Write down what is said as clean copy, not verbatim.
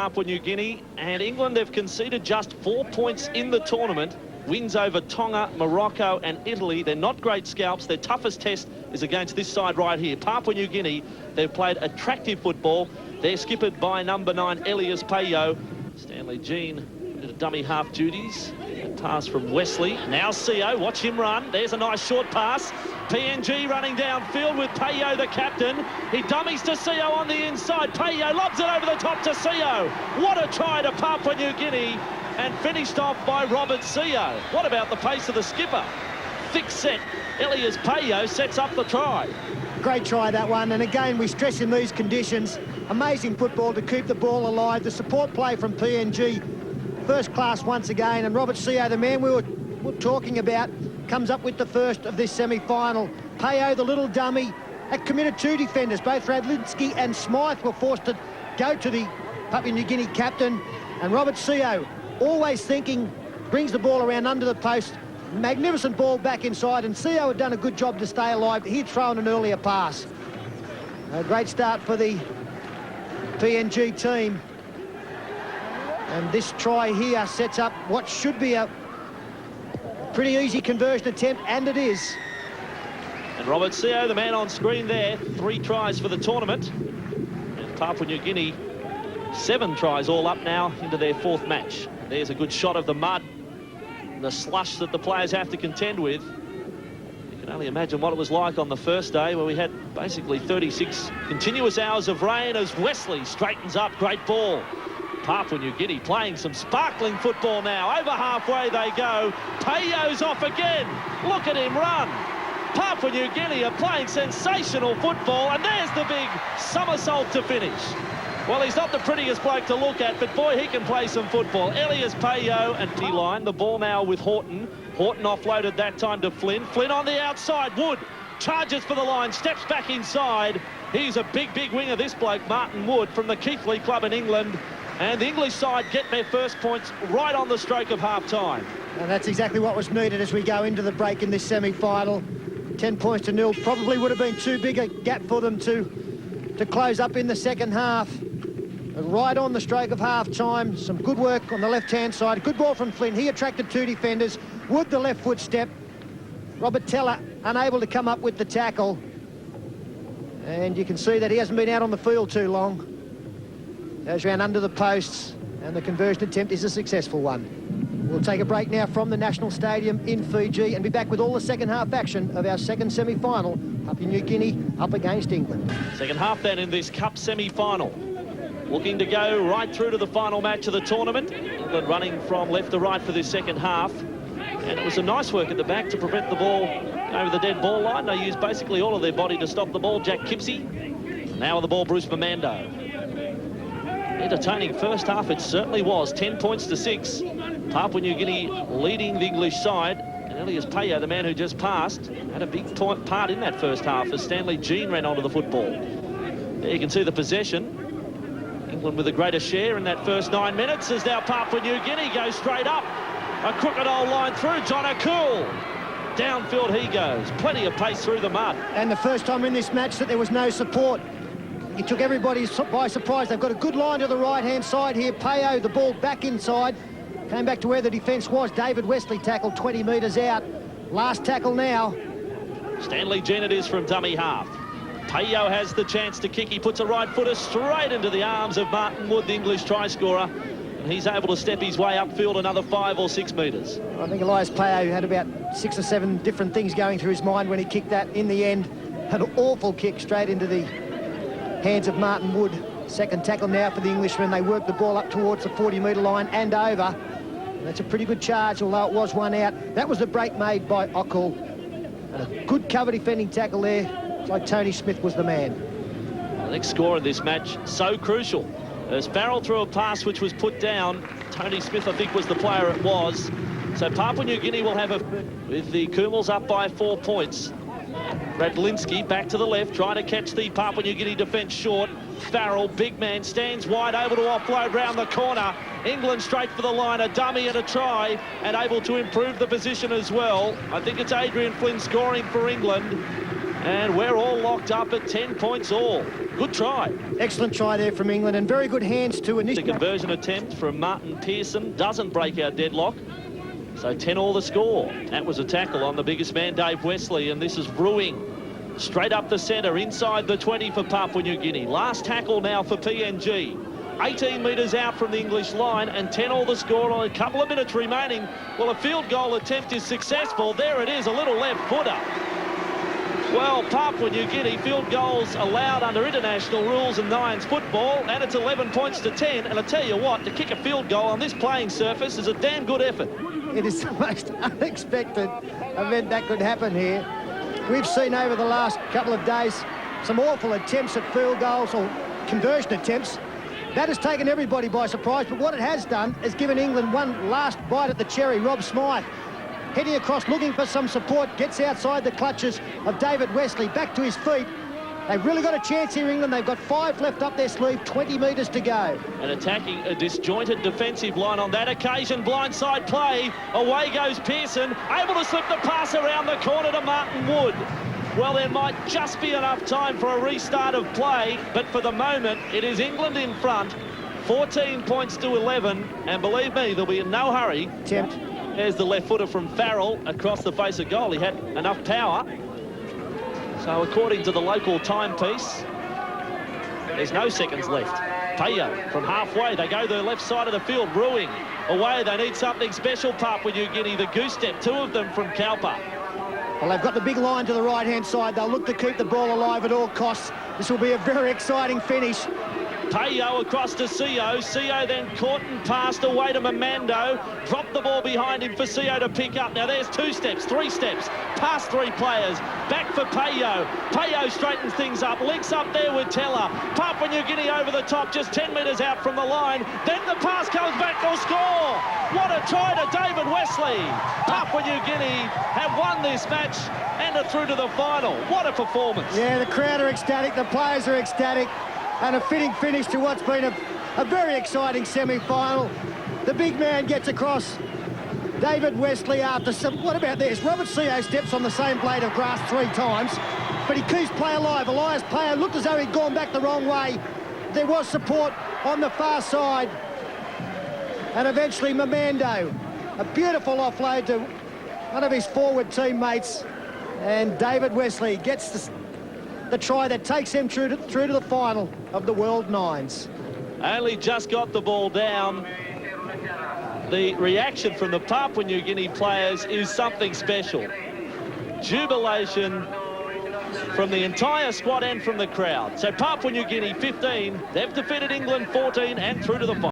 Papua New Guinea, and England have conceded just 4 points in the tournament. Wins over Tonga, Morocco and Italy. They're not great scalps. Their toughest test is against this side right here. Papua New Guinea, they've played attractive football. They're skippered by number 9, Elias Payo. Stanley Jean did a dummy half duties. A pass from Wesley. Now Seo, watch him run. There's a nice short pass. PNG running downfield with Payo, the captain. He dummies to Seo on the inside. Payo lobs it over the top to Seo. What a try to Papua New Guinea, and finished off by Robert Seo. What about the pace of the skipper? Thick set. Elias Payo sets up the try. Great try, that one. And again, we stress in these conditions. Amazing football to keep the ball alive. The support play from PNG, first class once again. And Robert Seo, the man we were talking about, comes up with the first of this semi-final. Payo, the little dummy, had committed 2 defenders. Both Radlinsky and Smythe were forced to go to the Papua New Guinea captain. And Robert Seo, always thinking, brings the ball around under the post. Magnificent ball back inside, and Seo had done a good job to stay alive. He'd thrown an earlier pass. A great start for the PNG team. And this try here sets up what should be a pretty easy conversion attempt, and it is. And Robert Seo, the man on screen there, 3 tries for the tournament. And Papua New Guinea, 7 tries all up now into their 4th match. There's a good shot of the mud, the slush that the players have to contend with. You can only imagine what it was like on the first day, where we had basically 36 continuous hours of rain, as Wesley straightens up. Great ball. Papua New Guinea playing some sparkling football now. Over halfway they go. Payo's off again. Look at him run. Papua New Guinea are playing sensational football, and there's the big somersault to finish. Well, he's not the prettiest bloke to look at, but boy, he can play some football. Elias Payo and D-line. The ball now with Horton. Horton offloaded that time to Flynn. Flynn on the outside. Wood charges for the line, steps back inside. He's a big, big winger, this bloke, Martin Wood, from the Keighley club in England. And the English side get their first points right on the stroke of half-time. And that's exactly what was needed as we go into the break in this semi-final. 10 points to 0. Probably would have been too big a gap for them to close up in the second half. And right on the stroke of half-time, some good work on the left-hand side. Good ball from Flynn. He attracted 2 defenders. Wood, the left foot step. Robert Teller unable to come up with the tackle. And you can see that he hasn't been out on the field too long. Goes round under the posts, and the conversion attempt is a successful one. We'll take a break now from the National Stadium in Fiji and be back with all the second half action of our second semi-final. Papua New Guinea up against England. Second half then in this Cup semi-final. Looking to go right through to the final match of the tournament. England running from left to right for this second half. And it was a nice work at the back to prevent the ball over the dead ball line. They used basically all of their body to stop the ball. Jack Kipsey. Now on the ball, Bruce Mamando. Entertaining first half, it certainly was. 10 points to 6. Papua New Guinea leading the English side. And Elias Payo, the man who just passed, had a big part in that first half as Stanley Jean ran onto the football. There you can see the possession. England with a greater share in that first 9 minutes, as now Papua New Guinea goes straight up. A crooked old line through. John O'Cool. Downfield he goes. Plenty of pace through the mud. And the first time in this match that there was no support. He took everybody by surprise. They've got a good line to the right-hand side here. Payo, the ball back inside. Came back to where the defence was. David Wesley tackled 20 metres out. Last tackle now. Stanley Jean it is from dummy half. Payo has the chance to kick. He puts a right footer straight into the arms of Martin Wood, the English try scorer. And he's able to step his way upfield another 5 or 6 metres. I think Elias Payo had about 6 or 7 different things going through his mind when he kicked that. In the end, an awful kick straight into the hands of Martin Wood. Second tackle now for the Englishmen. They work the ball up towards the 40-metre line and over. And that's a pretty good charge, although it was one out. That was the break made by O'Cool. And a good cover defending tackle there. It's like Tony Smith was the man. The next score in this match, so crucial. As Farrell threw a pass which was put down. Tony Smith, I think, was the player it was. So Papua New Guinea will have with the Kumals up by 4 points. Radlinsky back to the left, trying to catch the Papua New Guinea defence short. Farrell, big man, stands wide, able to offload round the corner. England straight for the line, a dummy and a try, and able to improve the position as well. I think it's Adrian Flynn scoring for England. And we're all locked up at 10 points all. Good try. Excellent try there from England, and very good hands to The initiate. conversion attempt from Martin Pearson doesn't break our deadlock. So 10 all the score. That was a tackle on the biggest man, Dave Wesley, and this is brewing. Straight up the centre, inside the 20 for Papua New Guinea. Last tackle now for PNG. 18 metres out from the English line, and 10 all the score on a couple of minutes remaining. Well, a field goal attempt is successful. There it is, a little left footer. Well, Papua New Guinea, field goals allowed under international rules and Nines football, and it's 11 points to 10. And I tell you what, to kick a field goal on this playing surface is a damn good effort. It is the most unexpected event that could happen here. We've seen over the last couple of days some awful attempts at field goals or conversion attempts. That has taken everybody by surprise, but what it has done is given England one last bite at the cherry. Rob Smythe heading across, looking for some support, gets outside the clutches of David Wesley, back to his feet. They've really got a chance here, England. They've got 5 left up their sleeve, 20 metres to go. And attacking a disjointed defensive line on that occasion. Blindside play. Away goes Pearson, able to slip the pass around the corner to Martin Wood. Well, there might just be enough time for a restart of play, but for the moment, it is England in front, 14 points to 11, and believe me, there'll be in no hurry. Attempt. There's the left footer from Farrell across the face of goal. He had enough power. So according to the local timepiece, there's no seconds left. Payo from halfway. They go to the left side of the field. Brewing away. They need something special, Papua New Guinea. The goose step, 2 of them from Kalpa. Well, they've got the big line to the right-hand side. They'll look to keep the ball alive at all costs. This will be a very exciting finish. Payo across to Sio. Sio then caught and passed away to Mamando. Dropped the ball behind him for Sio to pick up. Now there's 2 steps, 3 steps, past 3 players. Back for Payo. Payo straightens things up, links up there with Teller. Papua New Guinea over the top, just 10 metres out from the line. Then the pass comes back, they'll score. What a try to David Wesley. Papua New Guinea have won this match and are through to the final. What a performance. Yeah, the crowd are ecstatic, the players are ecstatic. And a fitting finish to what's been a very exciting semi-final. The big man gets across. David Wesley after some... What about this? Robert Sio steps on the same blade of grass 3 times, but he keeps play alive. Elias Payo looked as though he'd gone back the wrong way. There was support on the far side. And eventually Mamando, a beautiful offload to one of his forward teammates. And David Wesley gets the try that takes him through to the final of the World Nines. Only just got the ball down. The reaction from the Papua New Guinea players is something special. Jubilation from the entire squad and from the crowd. So Papua New Guinea 15, they've defeated England 14 and through to the final.